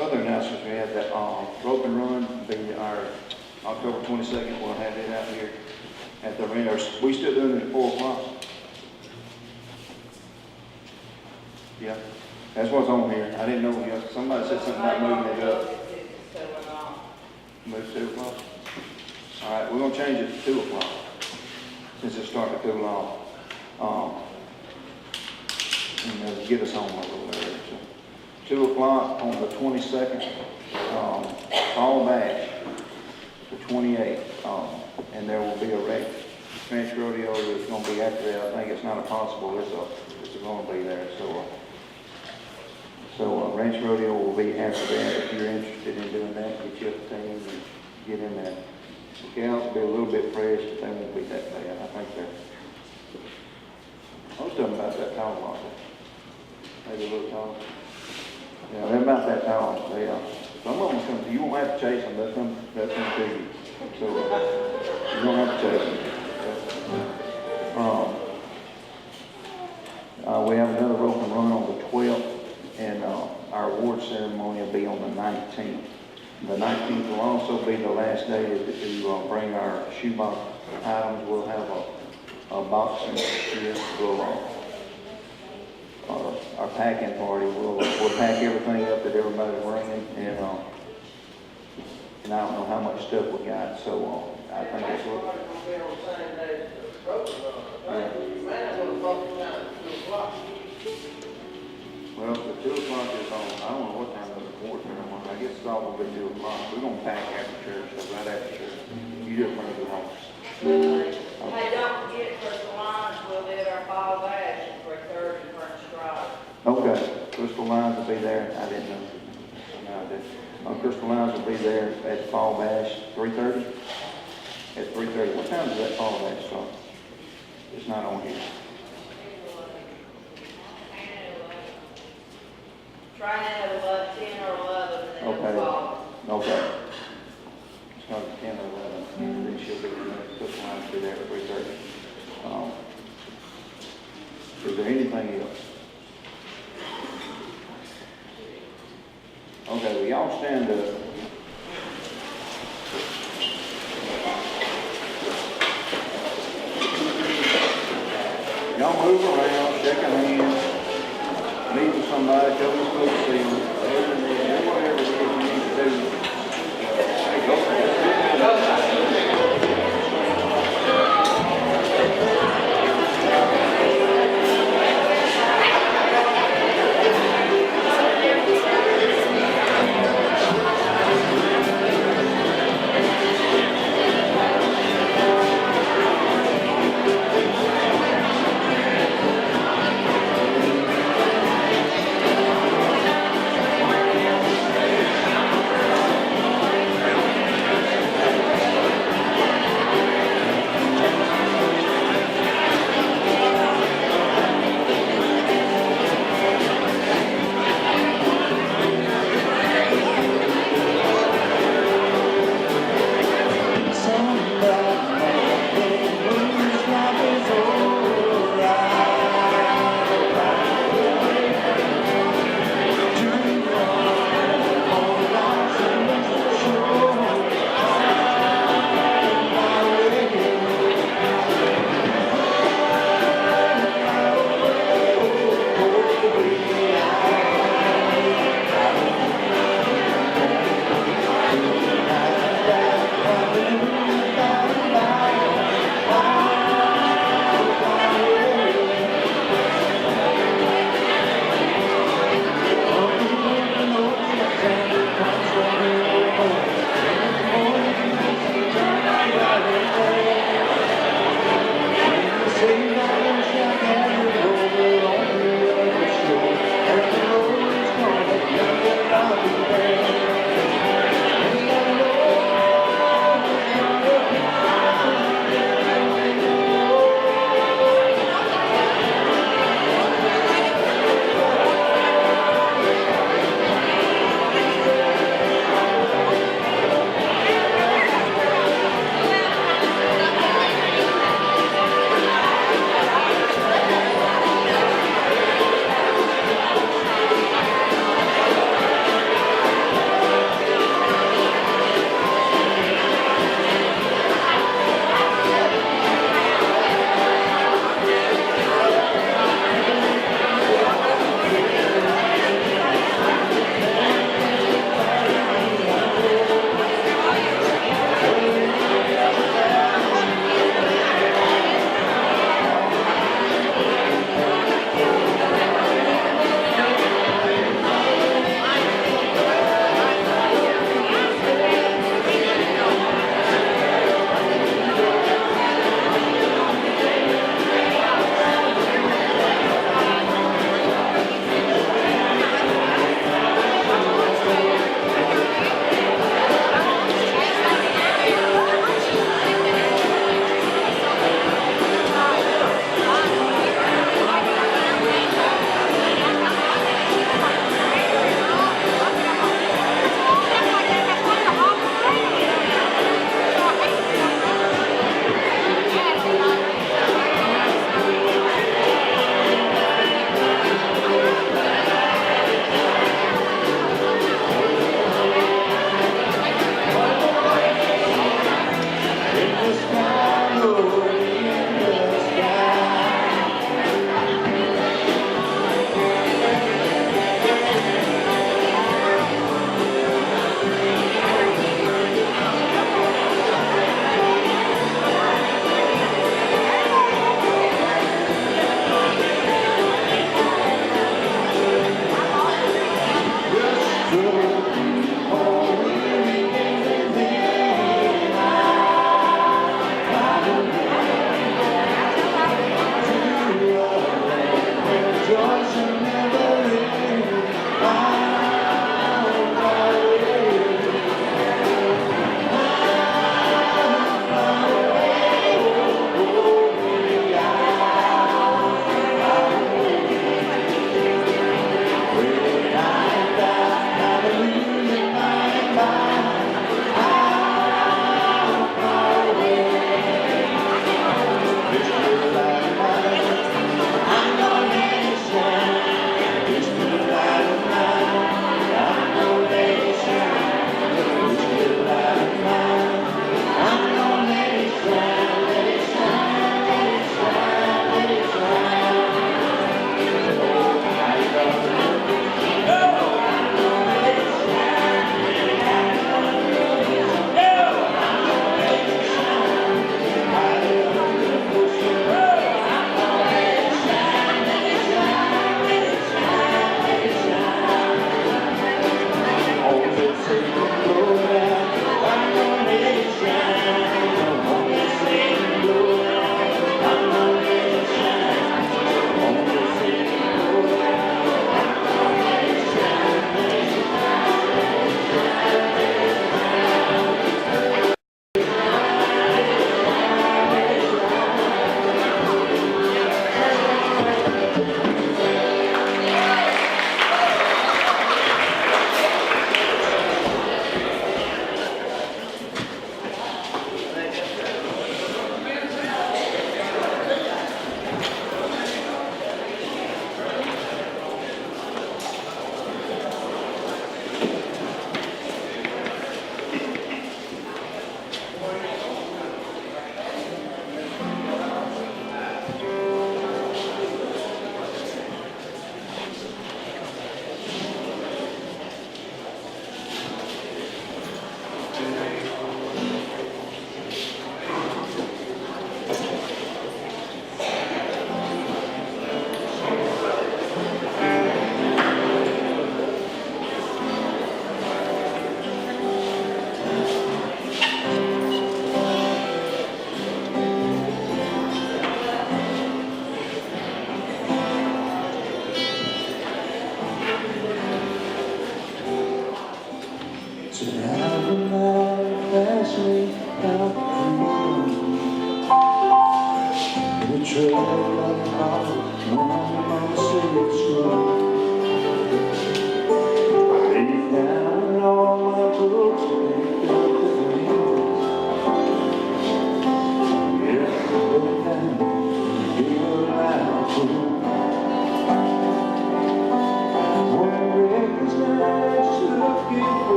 Other announcements, we had that, rope and run, be our October 22nd, we'll have it out here at the arena. We still doing it at 4 o'clock? Yeah, that's what's on here. I didn't know, somebody said something about moving it up. Move to 2 o'clock? All right, we're gonna change it to 2 o'clock, since it's starting to cool off. And get us home a little earlier. So 2 o'clock on the 22nd, fall bash, the 28th, and there will be a ranch rodeo that's going to be after that. I think it's not impossible. It's going to be there. So ranch rodeo will be after that. If you're interested in doing that, get you up the team and get in there. The gals will be a little bit fresh, but they won't be that bad. I think most of them about that tall, like that. Maybe a little tall. Yeah, they're about that tall. Some of them come to you. You won't have to chase them. They'll come to you. So you don't have to chase them. We have another rope and run on the 12th, and our award ceremony will be on the 19th. The 19th will also be the last day to bring our shoebox items. We'll have a boxing shift. Our packing party. We'll pack everything up that everybody's bringing, and I don't know how much stuff we got. So I think it's what. Well, the 2 o'clock is on. I don't know what time the report ceremony. I guess it's all going to be 2 o'clock. We're going to pack after church, so right after church. You just bring it home. Hey, don't forget Crystal Lines will be at our fall bash at 3:30 in French Drive. Okay, Crystal Lines will be there. I didn't know. No, I didn't. Crystal Lines will be there at the fall bash, 3:30? At 3:30. What time does that fall bash start? It's not on here. Try it at 10 or 11 and then Okay. fall. Okay. It's not at 10 or 11. Then she'll be there. Crystal Lines will be there at 3:30. Is there anything else? Okay, well, y'all stand up. Y'all move around, shake a hand, meet with somebody, tell them to see them, whatever it is you need to do.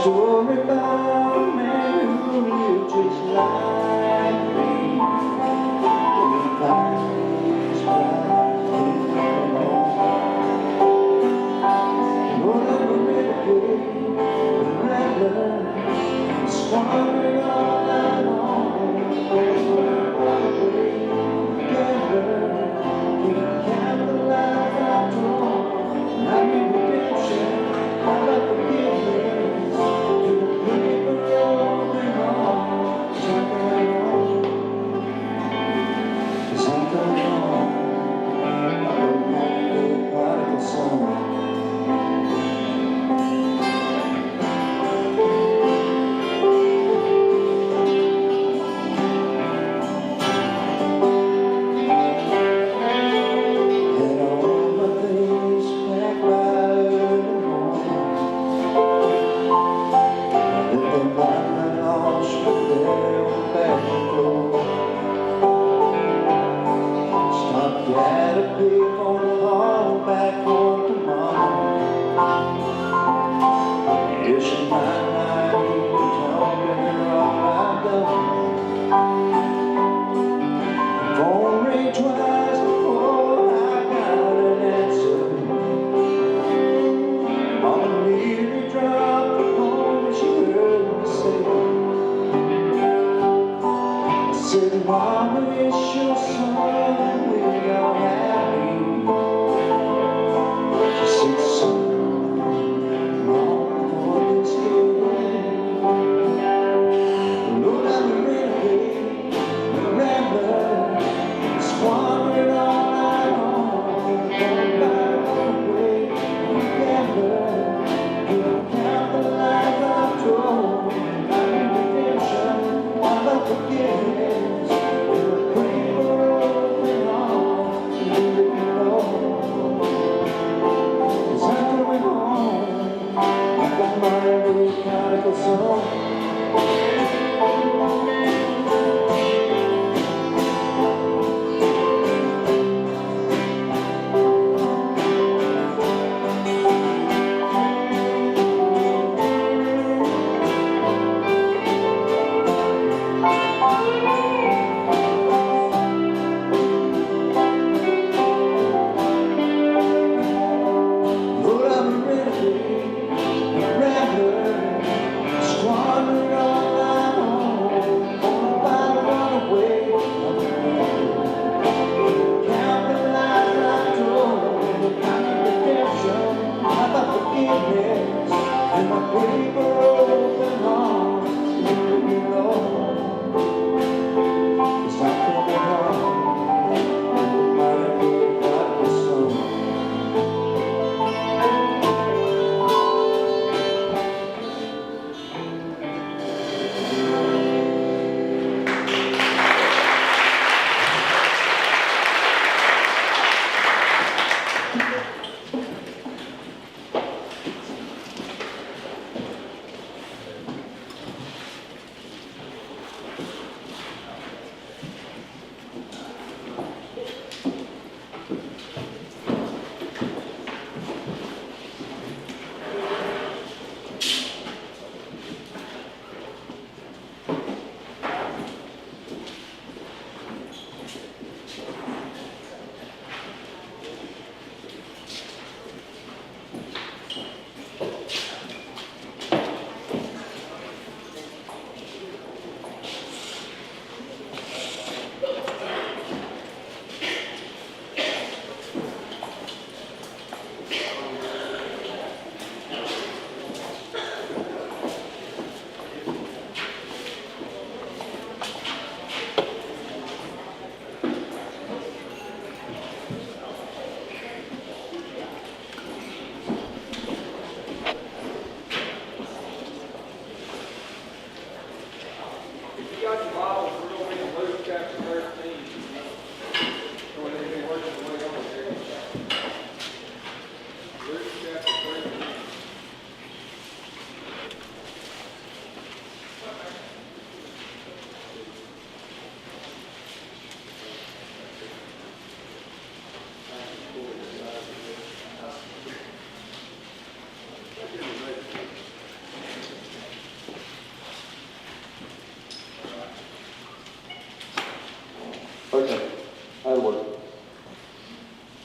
Story about a man who lived just like me. When the fire is bright, Lord, I'm a renegade, a rattler, squandering all night long. Together, we can capitalize our dawn. I need redemption, I got forgiveness. Had a big phone call back home to mom. Yes, she might not even talk to her all I've done. The phone rang twice before I got an answer. Mama nearly dropped the phone when she heard me say, I said, Mama, it's your son, we all happy.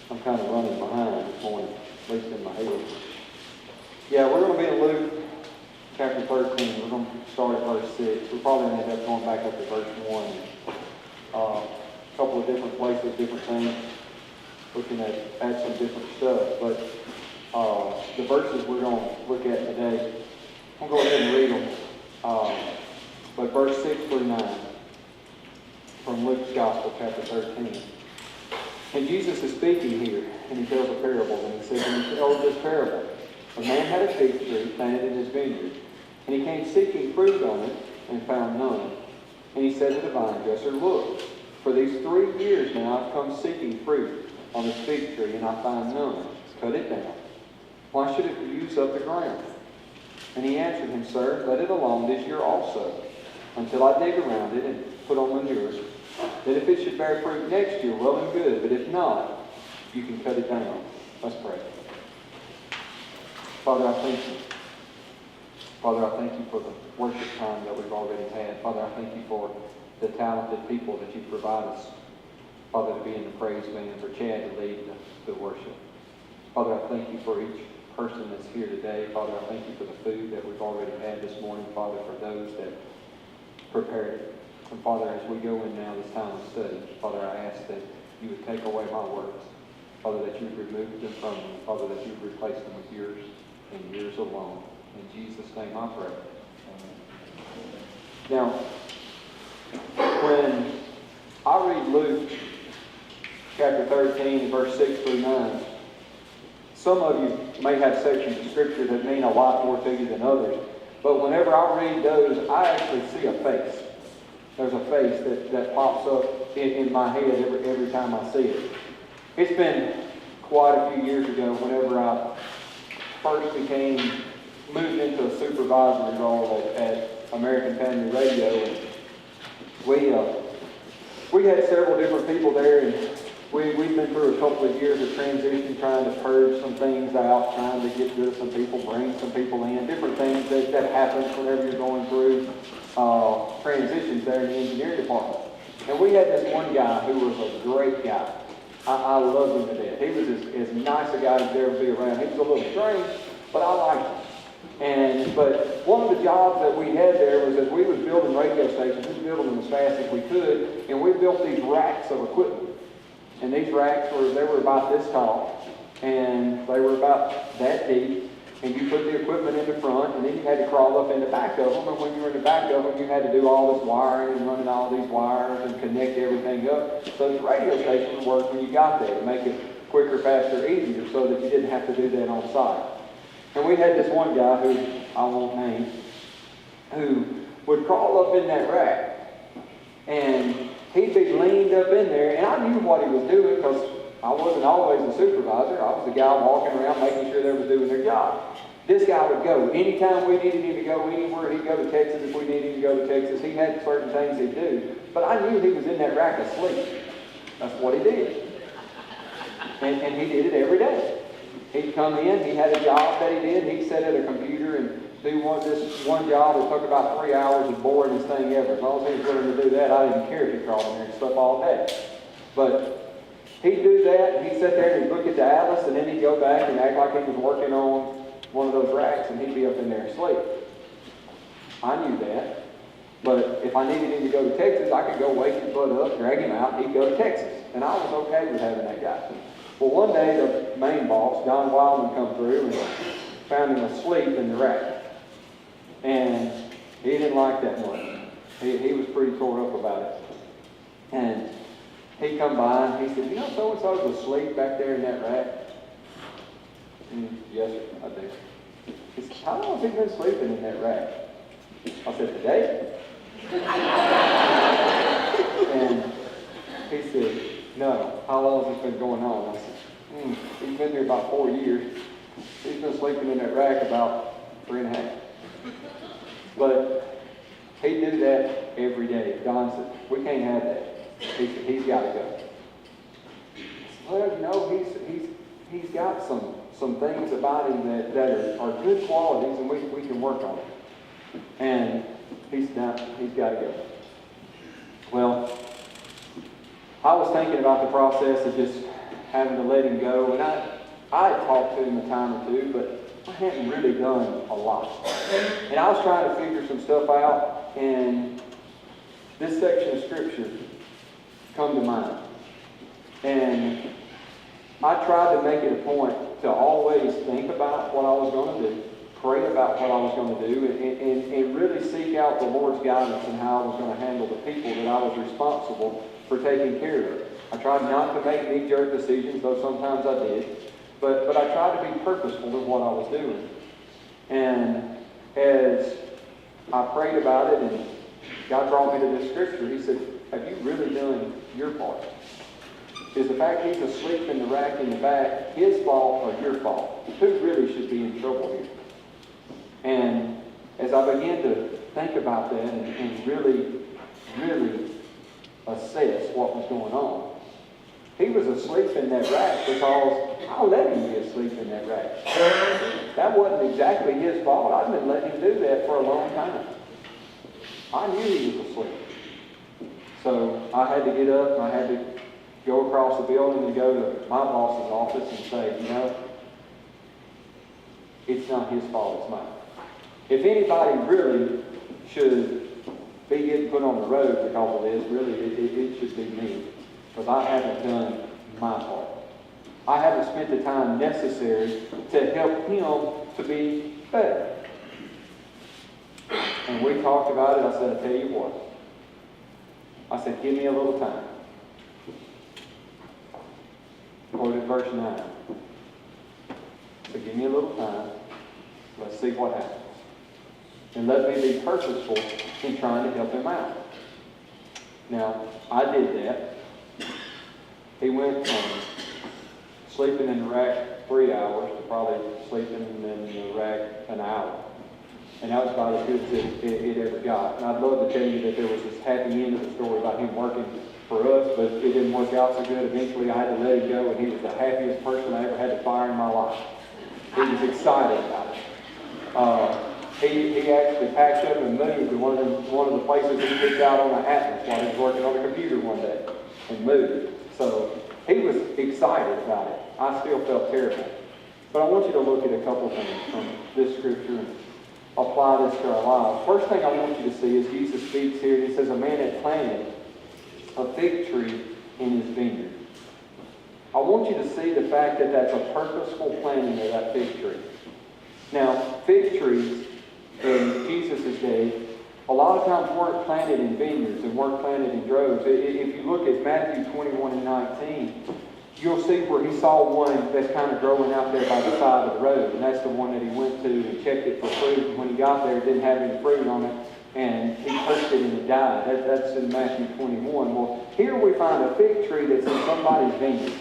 I'm kind of running behind this morning, at least in my head. Yeah, we're going to be in Luke chapter 13. We're going to start at verse 6. We're probably going to end up going back up to verse 1. A couple of different places, different things, looking at some different stuff. But the verses we're going to look at today, I'm going to go ahead and read them. But verse 6 through 9 from Luke's Gospel, chapter 13. And Jesus is speaking here, and he tells a parable, and he says, and he tells this parable. A man had a fig tree planted in his vineyard, and he came seeking fruit on it, and found none. And he said to the vine dresser, look, for these 3 years now I've come seeking fruit on this fig tree, and I find none. Cut it down. Why should it use up the ground? And he answered him, Sir, let it alone this year also, until I dig around it and put on manure. Then if it should bear fruit next year, well and good. But if not, you can cut it down. Let's pray. Father, I thank you. Father, I thank you for the worship time that we've already had. Father, I thank you for the talented people that you provide us. Father, to be in the praise band, for Chad to lead the worship. Father, I thank you for each person that's here today. Father, I thank you for the food that we've already had this morning. Father, for those that prepared it. And Father, as we go in now this time of study, Father, I ask that you would take away my words. Father, that you would remove them from me. Father, that you would replace them with yours and yours alone. In Jesus' name I pray. Amen. Now, when I read Luke chapter 13, verse 6 through 9, some of you may have sections of Scripture that mean a lot more to you than others. But whenever I read those, I actually see a face. There's a face that pops up in my head every time I see it. It's been quite a few years ago whenever I first moved into a supervisory role at American Family Radio. And we had several different people there, and we've been through a couple of years of transition, trying to purge some things out, trying to get rid of some people, bring some people in, different things that happens whenever you're going through transitions there in the engineering department. And we had this one guy who was a great guy. I loved him to death. He was as nice a guy as there ever be around. He was a little strange, but I liked him. But one of the jobs that we had there was that we was building radio stations. We was building them as fast as we could, and we built these racks of equipment. And these racks were about this tall, and they were about that deep. And you put the equipment in the front, and then you had to crawl up in the back of them. And when you were in the back of them, you had to do all this wiring and running all these wires and connect everything up. So the radio station would work when you got there to make it quicker, faster, easier, so that you didn't have to do that on site. And we had this one guy who I won't name, who would crawl up in that rack, and he'd be leaned up in there, and I knew what he was doing because I wasn't always the supervisor. I was the guy walking around making sure they were doing their job. This guy would go. Anytime we needed him to go anywhere, he'd go to Texas. If we needed him to go to Texas, he had certain things he'd do. But I knew he was in that rack asleep. That's what he did. And he did it every day. He'd come in, he had a job that he did, he'd sit at a computer and do this one job that took about 3 hours of boring this thing ever. As long as he was willing to do that, I didn't care if he crawled in there and stuff all day. But he'd do that, and he'd sit there and he'd look at the atlas, and then he'd go back and act like he was working on one of those racks, and he'd be up in there asleep. I knew that. But if I needed him to go to Texas, I could go wake his butt up, drag him out, and he'd go to Texas. And I was okay with having that guy. Well, one day, the main boss, John Wildman, come through and found him asleep in the rack. And he didn't like that much. He was pretty tore up about it. And he come by and he said, you know so-and-so was asleep back there in that rack? Yes, sir, I did. He said, how long has he been sleeping in that rack? I said, today? And he said, no, how long has this been going on? I said, he's been there about 4 years. He's been sleeping in that rack about 3.5. But he'd do that every day. Don said, we can't have that. He said, he's got to go. Well, you know, he's got some things about him that are good qualities, and we can work on it. And he's got to go. Well, I was thinking about the process of just having to let him go, and I had talked to him a time or two, but I hadn't really done a lot. And I was trying to figure some stuff out, and this section of Scripture come to mind. And I tried to make it a point to always think about what I was going to do, pray about what I was going to do, and really seek out the Lord's guidance in how I was going to handle the people that I was responsible for taking care of. I tried not to make knee-jerk decisions, though sometimes I did. But I tried to be purposeful in what I was doing. And as I prayed about it and God brought me to this scripture, he said, have you really done your part? Is the fact he's asleep in the rack in the back his fault or your fault? Who really should be in trouble here? And as I began to think about that and really assess what was going on, he was asleep in that rack because I let him be asleep in that rack. That wasn't exactly his fault. I've been letting him do that for a long time. I knew he was asleep. So I had to get up and I had to go across the building and go to my boss's office and say, you know, it's not his fault, it's mine. If anybody really should be getting put on the road because of this, really, it should be me. Because I haven't done my part. I haven't spent the time necessary to help him to be better. And we talked about it. I said, I tell you what. I said, give me a little time. Quoted verse 9. So give me a little time. Let's see what happens. And let me be purposeful in trying to help him out. Now, I did that. He went from sleeping in the rack 3 hours to probably sleeping in the rack an hour. And that was about as good as it ever got. And I'd love to tell you that there was this happy end of the story about him working for us, but it didn't work out so good. Eventually I had to let him go, and he was the happiest person I ever had to fire in my life. He was excited about it. He actually packed up and moved to one of the places he picked out on the atlas while he was working on the computer one day, and moved. So he was excited about it. I still felt terrible. But I want you to look at a couple things from this scripture and apply this to our lives. First thing I want you to see is Jesus speaks here and he says, a man had planted a fig tree in his vineyard. I want you to see the fact that that's a purposeful planting of that fig tree. Now, fig trees in Jesus' day, a lot of times weren't planted in vineyards and weren't planted in groves. If you look at Matthew 21 and 19, you'll see where he saw one that's kind of growing out there by the side of the road. And that's the one that he went to and checked it for fruit. And when he got there, it didn't have any fruit on it. And he touched it and it died. That's in Matthew 21. Well, here we find a fig tree that's in somebody's vineyard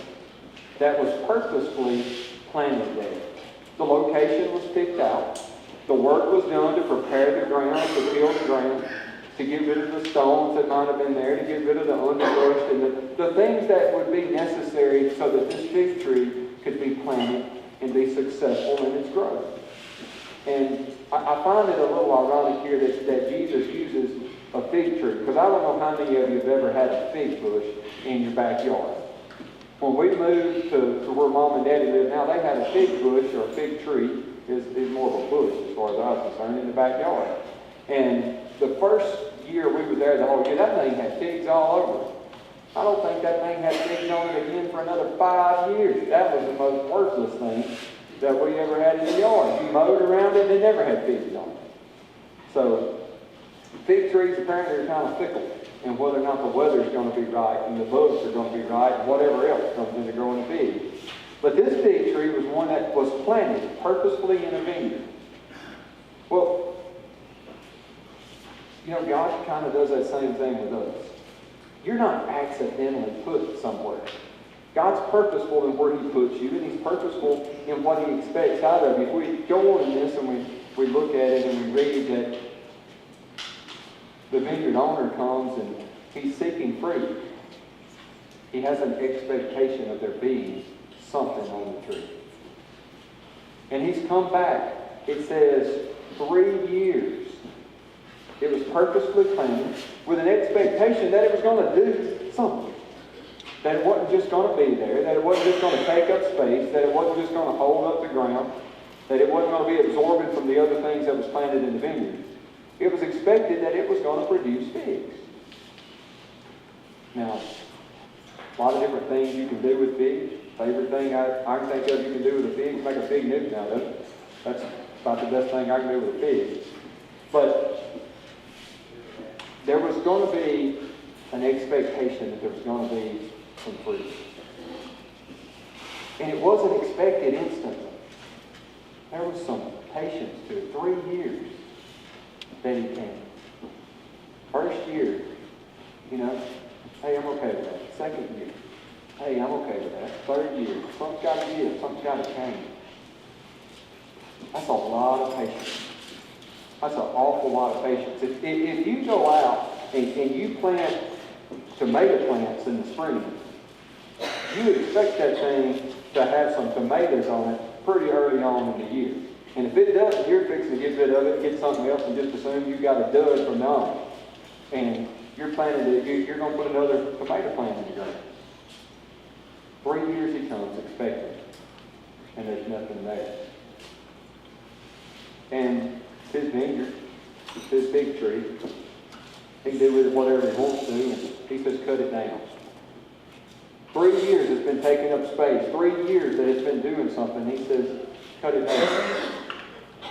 that was purposefully planted there. The location was picked out. The work was done to prepare the ground, to till the ground, to get rid of the stones that might have been there, to get rid of the underbrush, and the things that would be necessary so that this fig tree could be planted and be successful in its growth. And I find it a little ironic here that Jesus uses a fig tree, because I don't know how many of you have ever had a fig bush in your backyard. When we moved to where Mom and Daddy lived now, they had a fig bush or a fig tree. Is more of a bush as far as I was concerned in the backyard. And the first year we were there, the whole year, that thing had figs all over it. I don't think that thing had figs on it again for another 5 years. That was the most worthless thing that we ever had in the yard. You mowed around it, it never had figs on it. So fig trees apparently are kind of fickle, and whether or not the weather is going to be right and the bugs are going to be right and whatever else comes into growing figs. But this fig tree was one that was planted purposefully in a vineyard. Well, you know, God kind of does that same thing with us. You're not accidentally put somewhere. God's purposeful in where he puts you, and he's purposeful in what he expects out of you. If we go on in this and we look at it and we read that the vineyard owner comes and he's seeking fruit, he has an expectation of there being something on the tree. And he's come back, it says, 3 years. It was purposefully planted with an expectation that it was going to do something. That it wasn't just going to be there, that it wasn't just going to take up space, that it wasn't just going to hold up the ground, that it wasn't going to be absorbent from the other things that was planted in the vineyard. It was expected that it was going to produce figs. Now, a lot of different things you can do with figs. Favorite thing I can think of you can do with a fig is make a fig Newton out of it. That's about the best thing I can do with a fig. But there was going to be an expectation that there was going to be some fruit. And it wasn't expected instantly. There was some patience to it. 3 years that he came. First year, hey, I'm okay with that. Second year, hey, I'm okay with that. Third year, something's got to give, something's got to change. That's a lot of patience. That's an awful lot of patience. If you go out and you plant tomato plants in the spring, you expect that thing to have some tomatoes on it pretty early on in the year. And if it doesn't, you're fixing to get rid of it, get something else, and just assume you got a dud from now. And you're planting it, you're going to put another tomato plant in the ground. 3 years he comes expecting, and there's nothing there. And his vineyard, his big tree, he can do with it whatever he wants to, and he says cut it down. 3 years it's been taking up space. 3 years that it's been doing something. He says cut it down.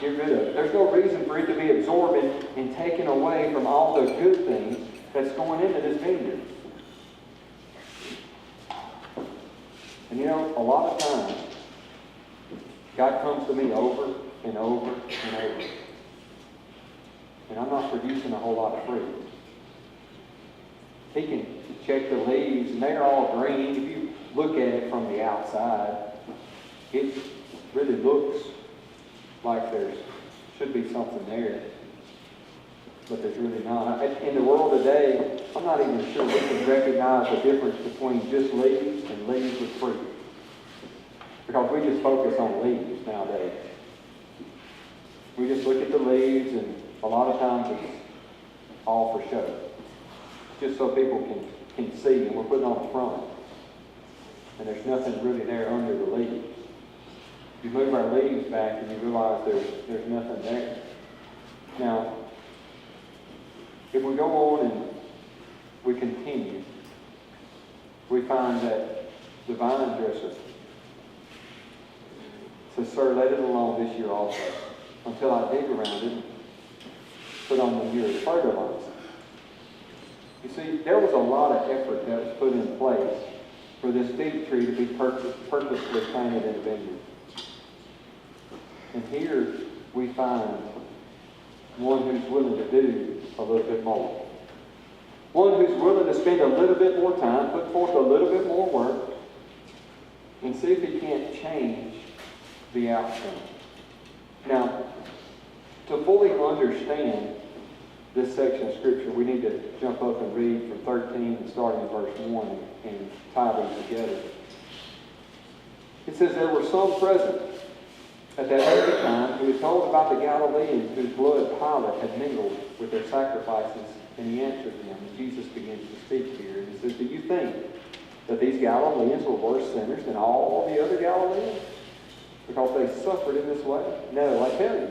Get rid of it. There's no reason for it to be absorbing and taken away from all the good things that's going into this vineyard. And a lot of times, God comes to me over and over and over. And I'm not producing a whole lot of fruit. He can check the leaves, and they're all green. If you look at it from the outside, it really looks like there should be something there. But there's really not. In the world today, I'm not even sure we can recognize the difference between just leaves and leaves with fruit. Because we just focus on leaves nowadays. We just look at the leaves, and a lot of times it's all for show. Just so people can see, and we're putting on the front. And there's nothing really there under the leaves. You move our leaves back and you realize there's nothing there. Now, if we go on and we continue, we find that the vine dresser says, "Sir, let it alone this year also, until I dig around it and put on the year's fertilizer." You see, there was a lot of effort that was put in place for this fig tree to be purposely planted in a vineyard. And here we find one who's willing to do a little bit more. One who's willing to spend a little bit more time, put forth a little bit more work, and see if he can't change the outcome. Now, to fully understand this section of Scripture, we need to jump up and read from 13 and starting in verse 1 and tie these together. It says, "There were some present at that very time who had told about the Galileans whose blood Pilate had mingled with their sacrifices, and he answered them." And Jesus begins to speak here, and he says, "Do you think that these Galileans were worse sinners than all the other Galileans, because they suffered in this way? No, I tell you.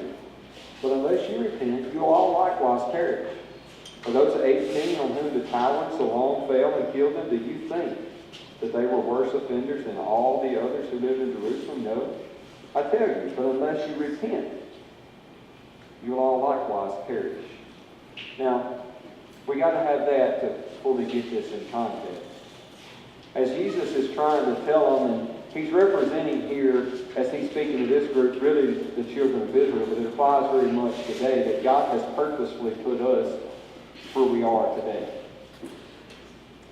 But unless you repent, you will all likewise perish. For those 18 on whom the tyrant so long fell and killed them, do you think that they were worse offenders than all the others who lived in Jerusalem? No, I tell you, but unless you repent, you will all likewise perish." Now, we got to have that to fully get this in context. As Jesus is trying to tell them, and he's representing here, as he's speaking to this group, really the children of Israel, but it applies very much today, that God has purposefully put us where we are today,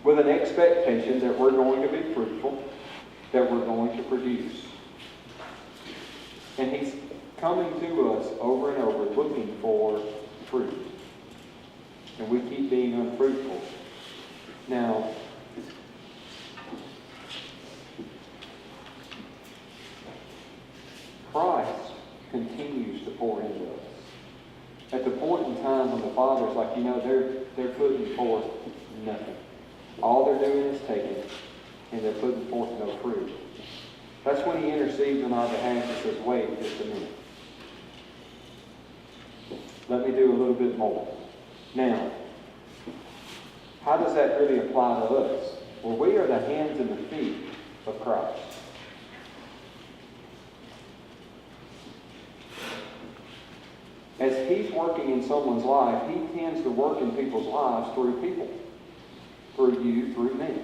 with an expectation that we're going to be fruitful, that we're going to produce. And he's coming to us over and over looking for fruit. And we keep being unfruitful. Now, Christ continues to pour into us. At the point in time when the Father's like, they're putting forth nothing. All they're doing is taking. and they're putting forth no fruit. That's when he intercedes on our behalf and says, wait just a minute. Let me do a little bit more. Now, how does that really apply to us? Well, we are the hands and the feet of Christ. As he's working in someone's life, he tends to work in people's lives through people. Through you, through me.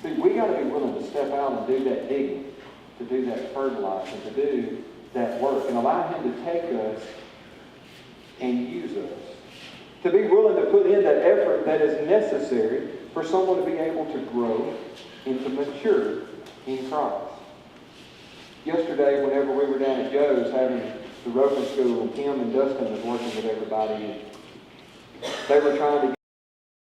See, we got to be willing to step out and do that digging, to do that fertilizing, to do that work, and allow him to take us and use us. To be willing to put in that effort that is necessary for someone to be able to grow and to mature in Christ. Yesterday, whenever we were down at Joe's having the roping school, and Tim and Dustin was working with everybody, and they were trying to get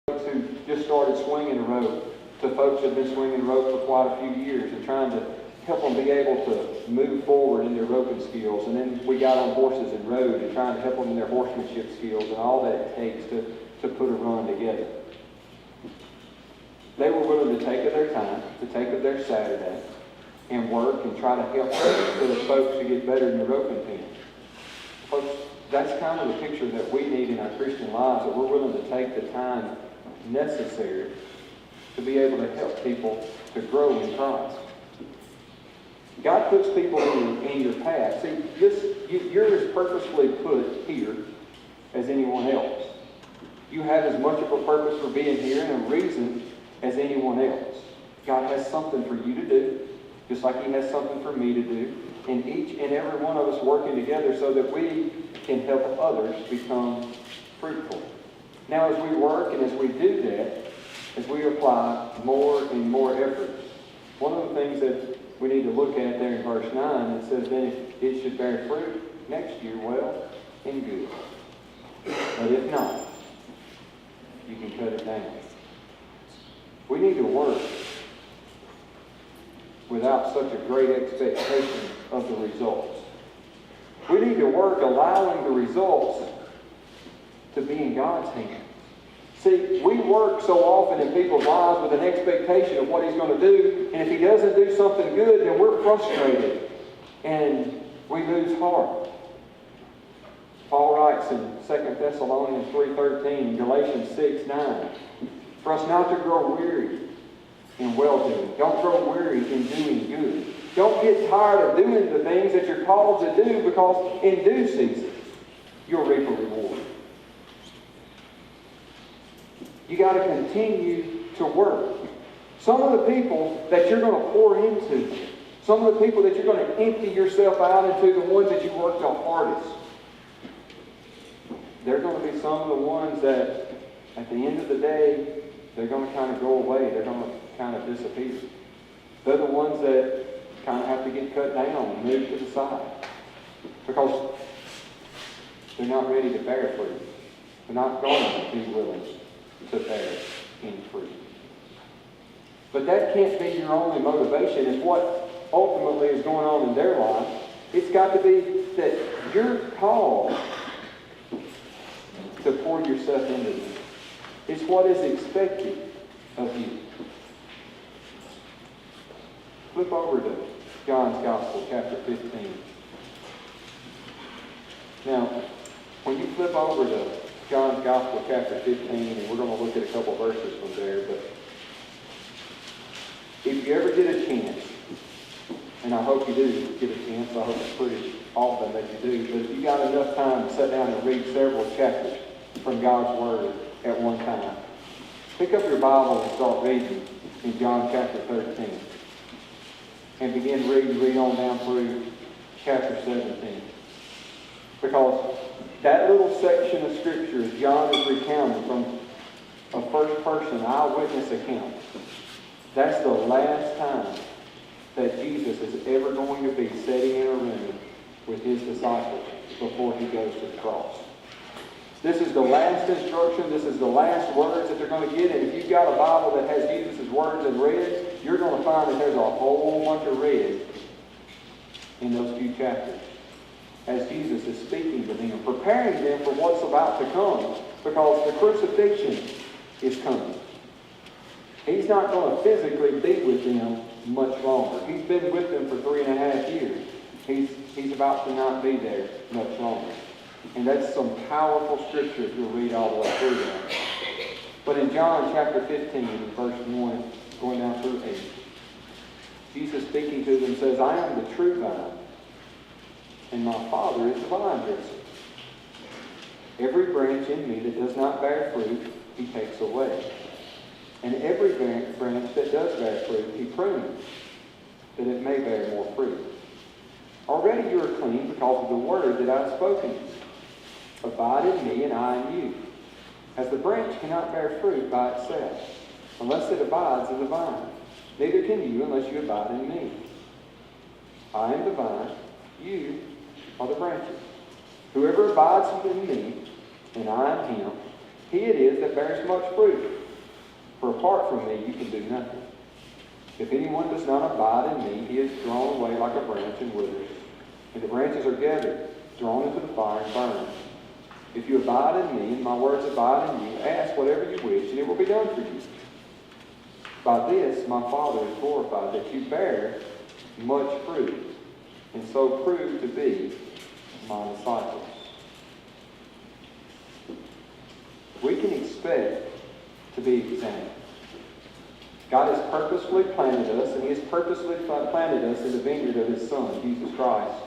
folks who just started swinging a rope to folks that have been swinging a rope for quite a few years, and trying to help them be able to move forward in their roping skills. And then we got on horses and rode and trying to help them in their horsemanship skills and all that it takes to put a run together. They were willing to take of their time, to take of their Saturday, and work and try to help for the folks to get better in the roping pen. Folks, that's kind of the picture that we need in our Christian lives, that we're willing to take the time necessary to be able to help people to grow in Christ. God puts people in your path. See, you're as purposefully put here as anyone else. You have as much of a purpose for being here and a reason as anyone else. God has something for you to do, just like he has something for me to do, and each and every one of us working together so that we can help others become fruitful. Now, as we work and as we do that, as we apply more and more efforts, one of the things that we need to look at there in verse 9, it says, then if it should bear fruit next year, well and good. But if not, you can cut it down. We need to work without such a great expectation of the results. We need to work allowing the results to be in God's hands. See, we work so often in people's lives with an expectation of what he's going to do, and if he doesn't do something good, then we're frustrated and we lose heart. Paul writes in 2 Thessalonians 3:13 and Galatians 6:9, for us not to grow weary in well-doing. Don't grow weary in doing good. Don't get tired of doing the things that you're called to do, because in due season, you'll reap a reward. You got to continue to work. Some of the people that you're going to pour into, some of the people that you're going to empty yourself out into, the ones that you work the hardest, they're going to be some of the ones that, at the end of the day, they're going to kind of go away. They're going to kind of disappear. They're the ones that kind of have to get cut down and moved to the side, because they're not ready to bear fruit. They're not going to be willing to bear any fruit. But that can't be your only motivation. It's what ultimately is going on in their life. It's got to be that you're called to pour yourself into them. It's what is expected of you. Flip over to John's Gospel, chapter 15. Now, when you flip over to John's Gospel, chapter 15, and we're going to look at a couple verses from there, but if you ever get a chance, and I hope you do get a chance, I hope it's pretty often that you do, but if you got enough time to sit down and read several chapters from God's Word at one time, pick up your Bible and start reading in John chapter 13. And begin reading, read on down through chapter 17. Because that little section of Scripture, John is recounting from a first-person eyewitness account. That's the last time that Jesus is ever going to be sitting in a room with his disciples before he goes to the cross. This is the last instruction. This is the last words that they're going to get. And if you've got a Bible that has Jesus' words in red, you're going to find that there's a whole bunch of red in those few chapters as Jesus is speaking to them, preparing them for what's about to come, because the crucifixion is coming. He's not going to physically be with them much longer. He's been with them for 3.5 years. He's about to not be there much longer. And that's some powerful scripture if you'll read all the way through that. But in John chapter 15, verse 1, going down through 8, Jesus speaking to them says, I am the true vine, and my Father is the vine dresser. Every branch in me that does not bear fruit, he takes away. And every branch that does bear fruit, he prunes, that it may bear more fruit. Already you are clean because of the word that I have spoken to you. Abide in me, and I in you. As the branch cannot bear fruit by itself, unless it abides in the vine, neither can you unless you abide in me. I am the vine, you are the branches. Whoever abides in me, and I in him, he it is that bears much fruit. For apart from me, you can do nothing. If anyone does not abide in me, he is thrown away like a branch and withers. And the branches are gathered, thrown into the fire and burned. If you abide in me, and my words abide in you, ask whatever you wish, and it will be done for you. By this my Father is glorified, that you bear much fruit, and so prove to be my disciples. We can expect to be examined. God has purposefully planted us, and He has purposefully planted us in the vineyard of His Son, Jesus Christ.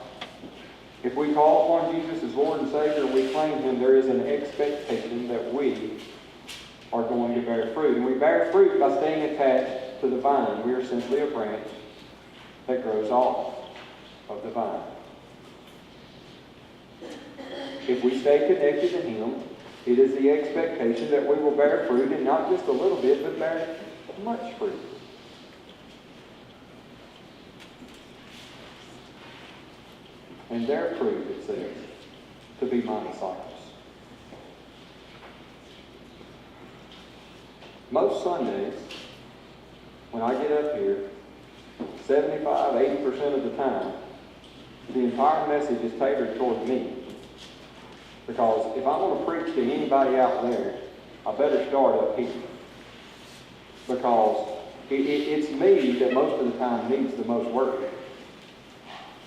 If we call upon Jesus as Lord and Savior and we claim Him, there is an expectation that we are going to bear fruit. And we bear fruit by staying attached to the vine. We are simply a branch that grows off of the vine. If we stay connected to Him, it is the expectation that we will bear fruit, and not just a little bit, but bear much fruit. And their fruit, it says, to be my disciples. Most Sundays, when I get up here, 75-80% of the time, the entire message is tailored toward me. Because if I'm going to preach to anybody out there, I better start up here. Because it's me that most of the time needs the most work.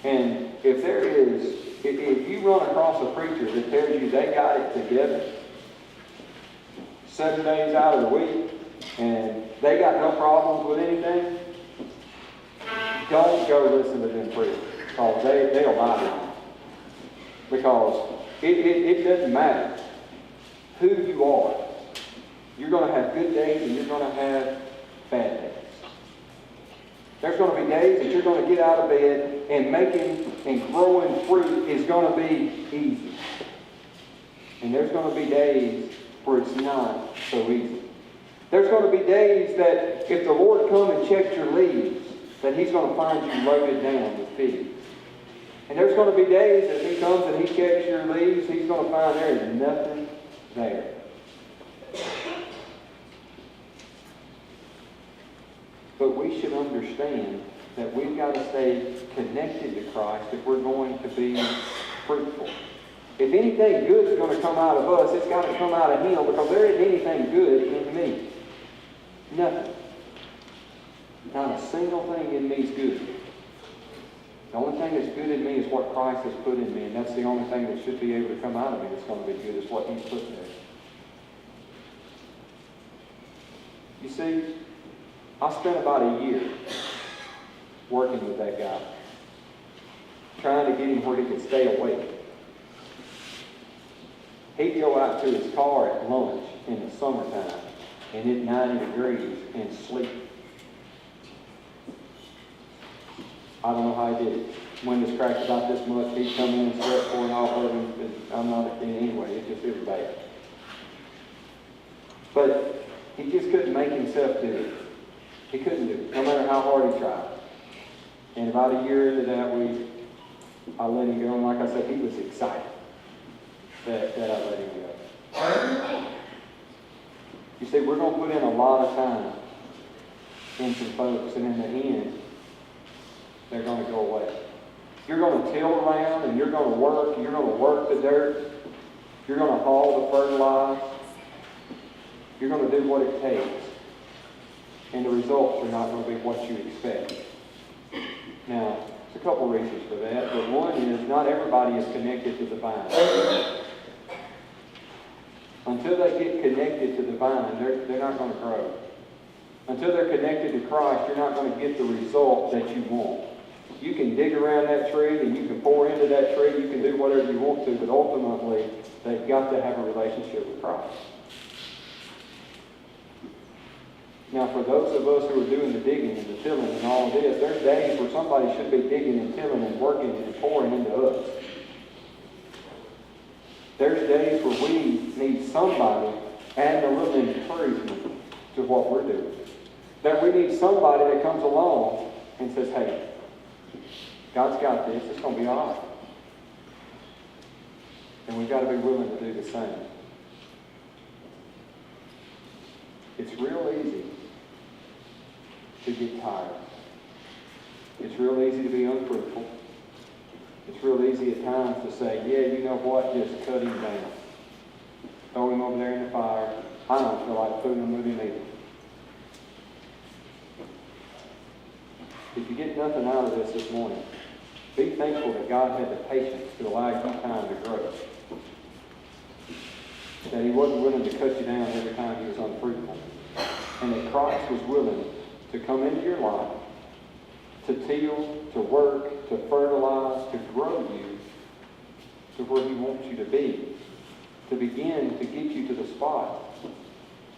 And if you run across a preacher that tells you they got it together 7 days out of the week, and they got no problems with anything, don't go listen to them preach, because they'll lie to you. Because it doesn't matter who you are. You're going to have good days and you're going to have bad days. There's going to be days that you're going to get out of bed and making and growing fruit is going to be easy. And there's going to be days where it's not so easy. There's going to be days that if the Lord come and checked your leaves, that He's going to find you loaded down with figs. And there's going to be days that He comes and He checks your leaves, He's going to find there is nothing there. But we should understand that we've got to stay connected to Christ if we're going to be fruitful. If anything good is going to come out of us, it's got to come out of Him, because there isn't anything good in me. Nothing. Not a single thing in me is good. The only thing that's good in me is what Christ has put in me, and that's the only thing that should be able to come out of me that's going to be good, is what He's put there. You see, I spent about a year working with that guy, trying to get him where he could stay awake. He'd go out to his car at lunch in the summertime, and it's 90 degrees, and sleep. I don't know how he did it. Windows cracked about this much. He'd come in and sweat pouring off of him. I'm not a kid anyway. It was bad. But he just couldn't make himself do it. He couldn't do it, no matter how hard he tried. And about a year into that, I let him go. And like I said, he was excited that I let him go. You see, we're going to put in a lot of time into folks, and in the end, they're going to go away. You're going to till around, and you're going to work. You're going to work the dirt. You're going to haul the fertilizer. You're going to do what it takes. and the results are not going to be what you expect. Now, there's a couple reasons for that, but one is not everybody is connected to the vine. Until they get connected to the vine, they're not going to grow. Until they're connected to Christ, you're not going to get the result that you want. You can dig around that tree and you can pour into that tree, you can do whatever you want to, but ultimately, they've got to have a relationship with Christ. Now, for those of us who are doing the digging and the tilling and all of this, there's days where somebody should be digging and tilling and working and pouring into us. There's days where we need somebody adding a little encouragement to what we're doing. That we need somebody that comes along and says, hey, God's got this, it's going to be all right. And we've got to be willing to do the same. It's real easy to get tired. It's real easy to be unfruitful. It's real easy at times to say, yeah, you know what, just cut him down. Throw him over there in the fire. I don't feel like fooling with him either. If you get nothing out of this morning, be thankful that God had the patience to allow you time to grow. That he wasn't willing to cut you down every time he was unfruitful. And that Christ was willing to come into your life, to till, to work, to fertilize, to grow you to where he wants you to be. To begin to get you to the spot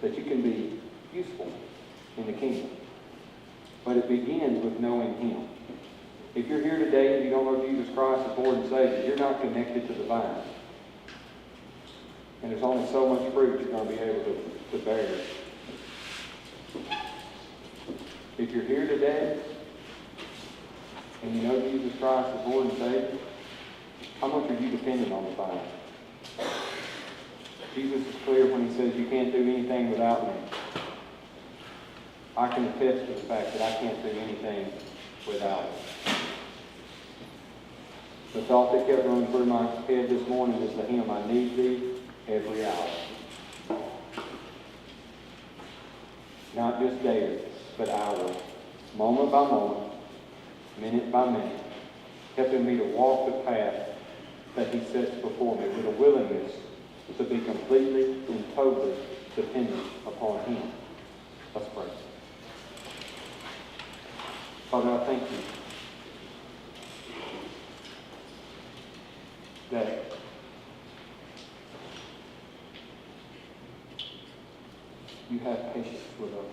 that you can be useful in the kingdom. But it begins with knowing him. If you're here today and you don't know Jesus Christ as Lord and Savior, you're not connected to the vine. And there's only so much fruit you're going to be able to bear. If you're here today and you know Jesus Christ as Lord and Savior, how much are you dependent on the vine? Jesus is clear when he says you can't do anything without me. I can attest to the fact that I can't do anything without it. The thought that kept running through my head this morning is the hymn, I need thee every hour. Not just days, but hours, moment by moment, minute by minute, helping me to walk the path that he sets before me with a willingness to be completely and totally dependent upon him. Let's pray. Father, I thank you that you have patience with us,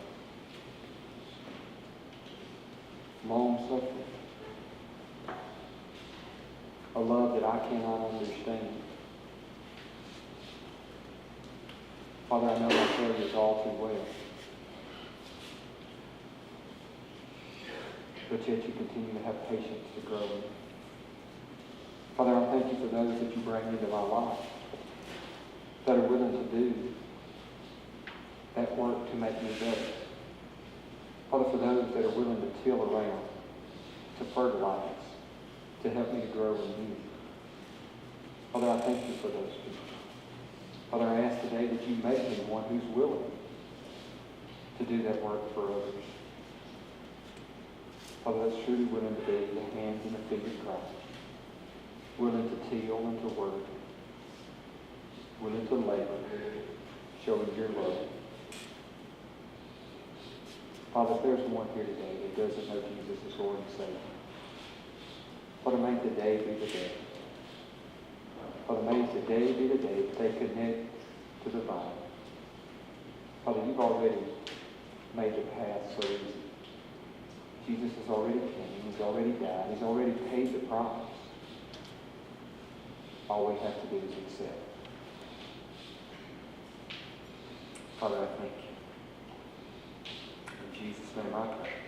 long suffering, a love that I cannot understand. Father, I know my failures all too well. But yet you continue to have patience to grow in. Father, I thank you for those that you bring into my life that are willing to do that work to make me better. Father, for those that are willing to till around, to fertilize, to help me to grow in you. Father, I thank you for those people. Father, I ask today that you make me one who's willing to do that work for others. Father, that's truly willing to be the hands and the feet of Christ. Willing to till and to work. Willing to labor, showing your love. Father, if there's one here today that doesn't know Jesus as Lord and Savior, Father, may today be the day. Father, may today be the day that they connect to the vine. Father, you've already made the path so easy. Jesus has already came. He's already died. He's already paid the price. All we have to do is accept. Father, I thank you. In Jesus' name I pray.